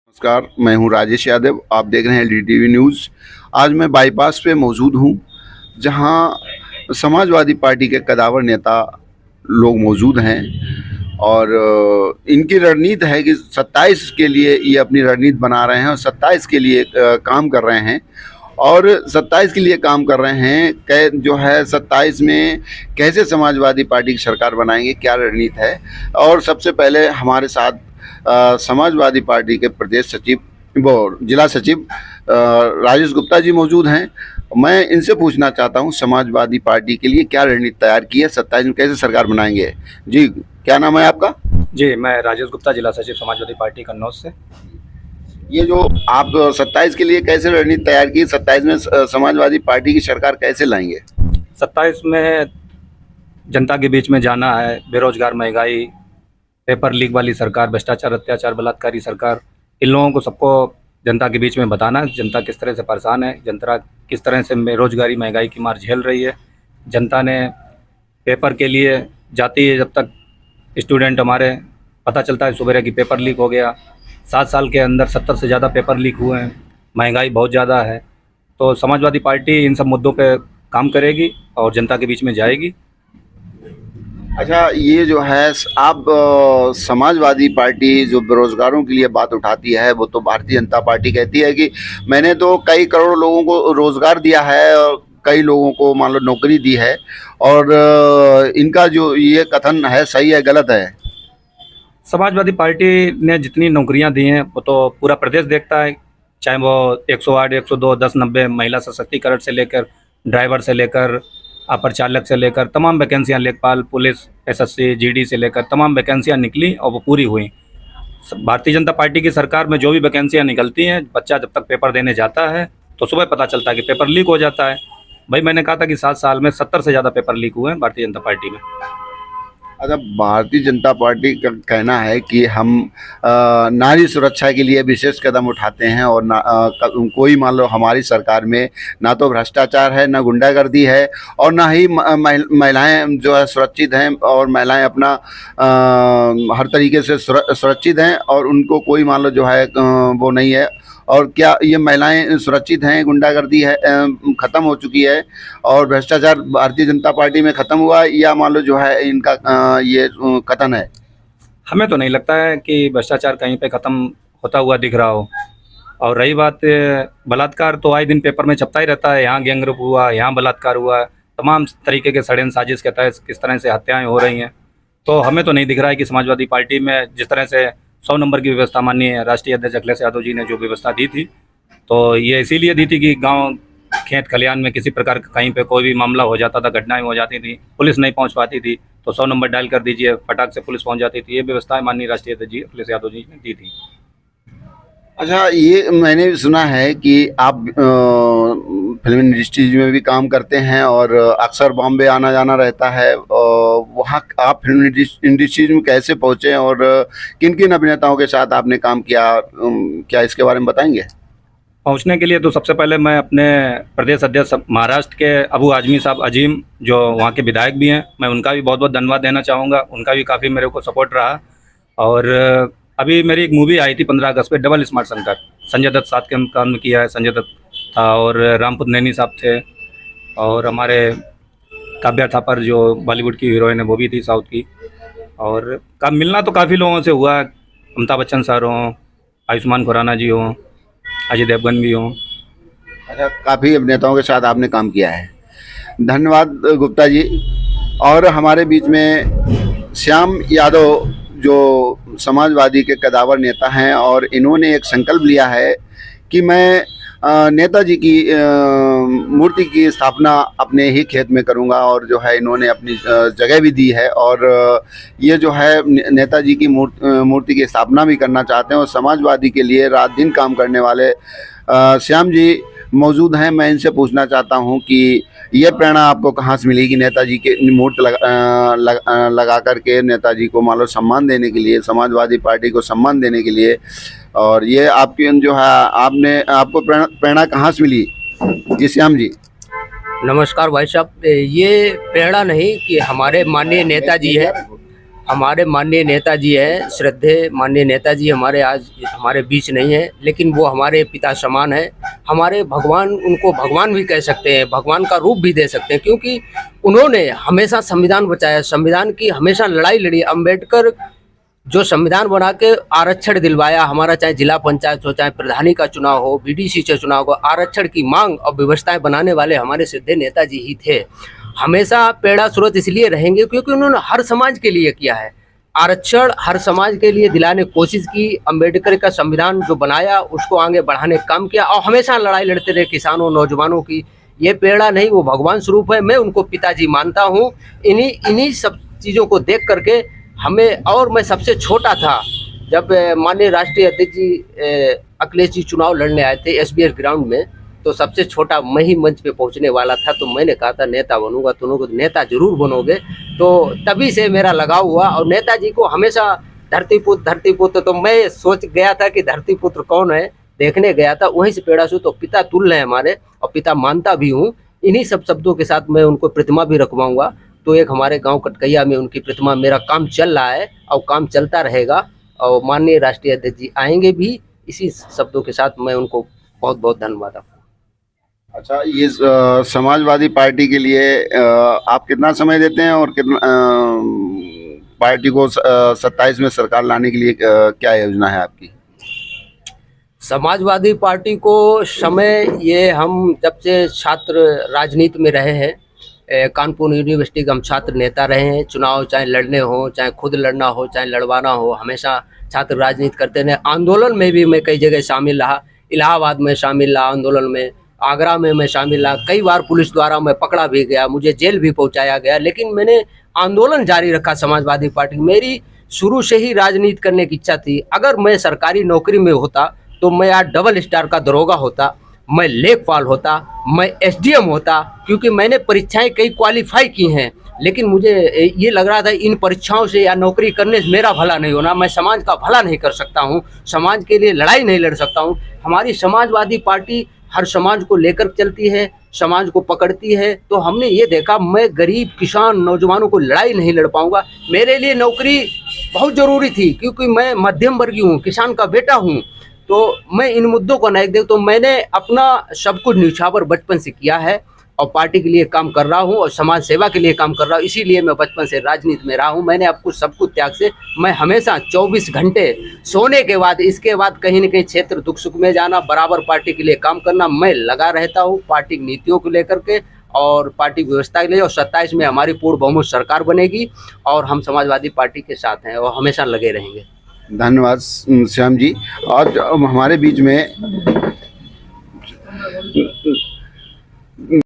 नमस्कार, मैं हूं राजेश यादव। आप देख रहे हैं LDTV न्यूज़। आज मैं बाईपास पे मौजूद हूं, जहां समाजवादी पार्टी के कदावर नेता लोग मौजूद हैं और इनकी रणनीति है कि 27 के लिए ये अपनी रणनीति बना रहे हैं और 27 के लिए काम कर रहे हैं और 27 के लिए काम कर रहे हैं। जो है 27 में कैसे समाजवादी पार्टी की सरकार बनाएंगे, क्या रणनीति है। और सबसे पहले हमारे साथ समाजवादी पार्टी के प्रदेश सचिव वो जिला सचिव राजेश गुप्ता जी मौजूद हैं। मैं इनसे पूछना चाहता हूं समाजवादी पार्टी के लिए क्या रणनीति तैयार की है, 27 में कैसे सरकार बनाएंगे। जी, क्या नाम है आपका? जी, मैं राजेश गुप्ता, जिला सचिव समाजवादी पार्टी कन्नौज से। ये जो आप 27 के लिए कैसे रणनीति तैयार की, 27 में समाजवादी पार्टी की सरकार कैसे लाएंगे? 27 में जनता के बीच में जाना है, बेरोजगार, महंगाई, पेपर लीक वाली सरकार, भ्रष्टाचार, अत्याचार, बलात्कारी सरकार, इन लोगों को सबको जनता के बीच में बताना है जनता किस तरह से परेशान है, जनता किस तरह से बेरोजगारी, महंगाई की मार झेल रही है। जनता ने पेपर के लिए जाती है, जब तक स्टूडेंट हमारे पता चलता है सुबह कि पेपर लीक हो गया, 7 साल के अंदर 70 से ज़्यादा पेपर लीक हुए हैं, महंगाई बहुत ज़्यादा है। तो समाजवादी पार्टी इन सब मुद्दों पे काम करेगी और जनता के बीच में जाएगी। अच्छा, ये जो है आप समाजवादी पार्टी जो बेरोजगारों के लिए बात उठाती है, वो तो भारतीय जनता पार्टी कहती है कि मैंने तो कई करोड़ लोगों को रोजगार दिया है और कई लोगों को मान लो नौकरी दी है। और इनका जो ये कथन है, सही है गलत है? समाजवादी पार्टी ने जितनी नौकरियां दी हैं वो तो पूरा प्रदेश देखता है, चाहे वो 108, 102, 10, 90, महिला सशक्तिकरण से लेकर ड्राइवर से लेकर अपर चालक से लेकर तमाम वैकेंसियां, लेखपाल, पुलिस, SSC, GD से लेकर तमाम वैकेंसियां निकली और वो पूरी हुई। भारतीय जनता पार्टी की सरकार में जो भी वैकेंसियां निकलती हैं, बच्चा जब तक पेपर देने जाता है तो सुबह पता चलता है कि पेपर लीक हो जाता है। भाई, मैंने कहा था कि 7 साल में 70 से ज़्यादा पेपर लीक हुए हैं भारतीय जनता पार्टी में। अच्छा, भारतीय जनता पार्टी का कहना है कि हम नारी सुरक्षा के लिए विशेष कदम उठाते हैं और कोई मान लो हमारी सरकार में ना तो भ्रष्टाचार है, ना गुंडागर्दी है और ना ही महिलाएं जो है सुरक्षित हैं और महिलाएं अपना हर तरीके से सुरक्षित हैं और उनको कोई मान लो जो है वो नहीं है। और क्या ये महिलाएं सुरक्षित हैं, गुंडागर्दी है ख़त्म हो चुकी है और भ्रष्टाचार भारतीय जनता पार्टी में ख़त्म हुआ, या मान लो जो है इनका ये कथन है? हमें तो नहीं लगता है कि भ्रष्टाचार कहीं पे ख़त्म होता हुआ दिख रहा हो। और रही बात बलात्कार, तो आए दिन पेपर में छपता ही रहता है, यहाँ गैंगरेप हुआ, यहाँ बलात्कार हुआ, तमाम तरीके के षड्यंत्र साजिश के तहत किस तरह से हत्याएं हो रही हैं। तो हमें तो नहीं दिख रहा है कि समाजवादी पार्टी में जिस तरह से 100 नंबर की व्यवस्था माननीय राष्ट्रीय अध्यक्ष अखिलेश यादव जी ने जो व्यवस्था दी थी, तो ये इसीलिए दी थी कि गांव, खेत खलिहान में किसी प्रकार का कहीं पे कोई भी मामला हो जाता था, घटनाएं हो जाती थी, पुलिस नहीं पहुंच पाती थी, तो 100 नंबर डायल कर दीजिए, फटाक से पुलिस पहुंच जाती थी। ये व्यवस्था माननीय राष्ट्रीय अध्यक्ष जी अखिलेश यादव जी ने दी थी। अच्छा, ये मैंने भी सुना है कि आप फिल्म इंडस्ट्रीज में भी काम करते हैं और अक्सर बॉम्बे आना जाना रहता है। वहाँ आप फिल्म इंडस्ट्रीज में कैसे पहुँचे और किन किन अभिनेताओं के साथ आपने काम किया, क्या इसके बारे में बताएंगे? पहुंचने के लिए तो सबसे पहले मैं अपने प्रदेश अध्यक्ष महाराष्ट्र के अबू आजमी साहब अजीम, जो वहाँ के विधायक भी हैं, मैं उनका भी बहुत बहुत धन्यवाद देना चाहूँगा। उनका भी काफ़ी मेरे को सपोर्ट रहा। और अभी मेरी एक मूवी आई थी 15 अगस्त पे, डबल स्मार्ट शंकर, संजय दत्त साथ के काम किया है, संजय दत्त था और रामपुत नैनी साहब थे और हमारे काव्या थापर जो बॉलीवुड की हीरोइन है वो भी थी, साउथ की। और मिलना तो काफ़ी लोगों से हुआ, अमिताभ बच्चन सर हों, आयुष्मान खुराना जी हों, अजय देवगन भी हों। अच्छा, काफ़ी अभिनेताओं के साथ आपने काम किया है, धन्यवाद गुप्ता जी। और हमारे बीच में श्याम यादव जो समाजवादी के कदावर नेता हैं और इन्होंने एक संकल्प लिया है कि मैं नेताजी की मूर्ति की स्थापना अपने ही खेत में करूंगा और जो है इन्होंने अपनी जगह भी दी है और ये जो है नेताजी की मूर्ति की स्थापना भी करना चाहते हैं और समाजवादी के लिए रात दिन काम करने वाले श्याम जी मौजूद हैं। मैं इनसे पूछना चाहता हूं कि ये प्रेरणा आपको कहाँ से मिली कि नेताजी के मूर्ति लगा करके नेताजी को मान लो सम्मान देने के लिए, समाजवादी पार्टी को सम्मान देने के लिए, और ये आपकी जो है आपको प्रेरणा कहाँ से मिली? जी श्याम जी। नमस्कार भाई साहब, ये प्रेरणा नहीं कि हमारे माननीय नेताजी है, हमारे माननीय नेताजी हैं, श्रद्धेय माननीय नेताजी हमारे आज हमारे बीच नहीं है, लेकिन वो हमारे पिता समान है, हमारे भगवान, उनको भगवान भी कह सकते हैं, भगवान का रूप भी दे सकते हैं, क्योंकि उन्होंने हमेशा संविधान बचाया, संविधान की हमेशा लड़ाई लड़ी। अम्बेडकर जो संविधान बना के आरक्षण दिलवाया हमारा, चाहे जिला पंचायत हो, चाहे प्रधानी का चुनाव हो, बीडीसी से चुनाव हो, आरक्षण की मांग और व्यवस्थाएं बनाने वाले हमारे श्रद्धेय नेताजी ही थे। हमेशा प्रेरणा स्रोत इसलिए रहेंगे क्योंकि उन्होंने हर समाज के लिए किया है, आरक्षण हर समाज के लिए दिलाने की कोशिश की। अम्बेडकर का संविधान जो बनाया उसको आगे बढ़ाने का काम किया और हमेशा लड़ाई लड़ते रहे किसानों, नौजवानों की। ये प्रेरणा नहीं, वो भगवान स्वरूप है। मैं उनको पिताजी मानता हूँ। इन्हीं सब चीज़ों को देख करके हमें, और मैं सबसे छोटा था जब माननीय राष्ट्रीय अध्यक्ष जी अखिलेश जी चुनाव लड़ने आए थे SBS ग्राउंड में, तो सबसे छोटा मैं ही मंच पे पहुंचने वाला था। तो मैंने कहा था नेता बनूंगा, तुम लोग नेता जरूर बनोगे। तो तभी से मेरा लगाव हुआ और नेताजी को हमेशा धरतीपुत्र। तो मैं सोच गया था कि धरतीपुत्र कौन है, देखने गया था, वहीं से प्रेरणा से तो पिता तुल्य है हमारे, और पिता मानता भी हूँ। इन्हीं सब शब्दों के साथ मैं उनको प्रतिमा भी रखवाऊंगा। तो एक हमारे गांव कटकैया में उनकी प्रतिमा, मेरा काम चल रहा है और काम चलता रहेगा, और माननीय राष्ट्रीय अध्यक्ष जी आएंगे भी। इसी शब्दों के साथ मैं उनको बहुत बहुत धन्यवाद आपको। अच्छा, ये समाजवादी पार्टी के लिए आप कितना समय देते हैं और कितना पार्टी को 27 में सरकार लाने के लिए क्या योजना है आपकी? समाजवादी पार्टी को समय, ये हम जब से छात्र राजनीति में रहे हैं, कानपुर यूनिवर्सिटी के हम छात्र नेता रहे हैं। चुनाव चाहे लड़ने हो, चाहे खुद लड़ना हो, चाहे लड़वाना हो, हमेशा छात्र राजनीति करते रहे। आंदोलन में भी मैं कई जगह शामिल रहा, इलाहाबाद में शामिल रहा आंदोलन में, आगरा में मैं शामिल रहा। कई बार पुलिस द्वारा मैं पकड़ा भी गया, मुझे जेल भी पहुंचाया गया, लेकिन मैंने आंदोलन जारी रखा समाजवादी पार्टी। मेरी शुरू से ही राजनीति करने की इच्छा थी। अगर मैं सरकारी नौकरी में होता तो मैं आज डबल स्टार का दरोगा होता, मैं लेखपाल होता, मैं SDM होता, क्योंकि मैंने परीक्षाएं कई क्वालिफाई की हैं। लेकिन मुझे ये लग रहा था इन परीक्षाओं से या नौकरी करने से मेरा भला नहीं होना, मैं समाज का भला नहीं कर सकता हूँ, समाज के लिए लड़ाई नहीं लड़ सकता हूँ। हमारी समाजवादी पार्टी हर समाज को लेकर चलती है, समाज को पकड़ती है। तो हमने ये देखा, मैं गरीब किसान नौजवानों को लड़ाई नहीं लड़ पाऊंगा। मेरे लिए नौकरी बहुत ज़रूरी थी, क्योंकि मैं मध्यम वर्गीय हूँ, किसान का बेटा हूँ। तो मैं इन मुद्दों को नहीं देख, तो मैंने अपना सब कुछ न्यौछावर बचपन से किया है और पार्टी के लिए काम कर रहा हूं और समाज सेवा के लिए काम कर रहा हूं। इसीलिए मैं बचपन से राजनीति में रहा हूं। मैंने अब कुछ सब कुछ त्याग से, मैं हमेशा 24 घंटे सोने के बाद, इसके बाद कहीं न कहीं क्षेत्र दुख सुख में जाना, बराबर पार्टी के लिए काम करना, मैं लगा रहता हूँ पार्टी की नीतियों को लेकर के और पार्टी की व्यवस्था के लिए। और 27 में हमारी पूर्ण बहुमत सरकार बनेगी और हम समाजवादी पार्टी के साथ हैं और हमेशा लगे रहेंगे। धन्यवाद श्याम जी। और हमारे बीच में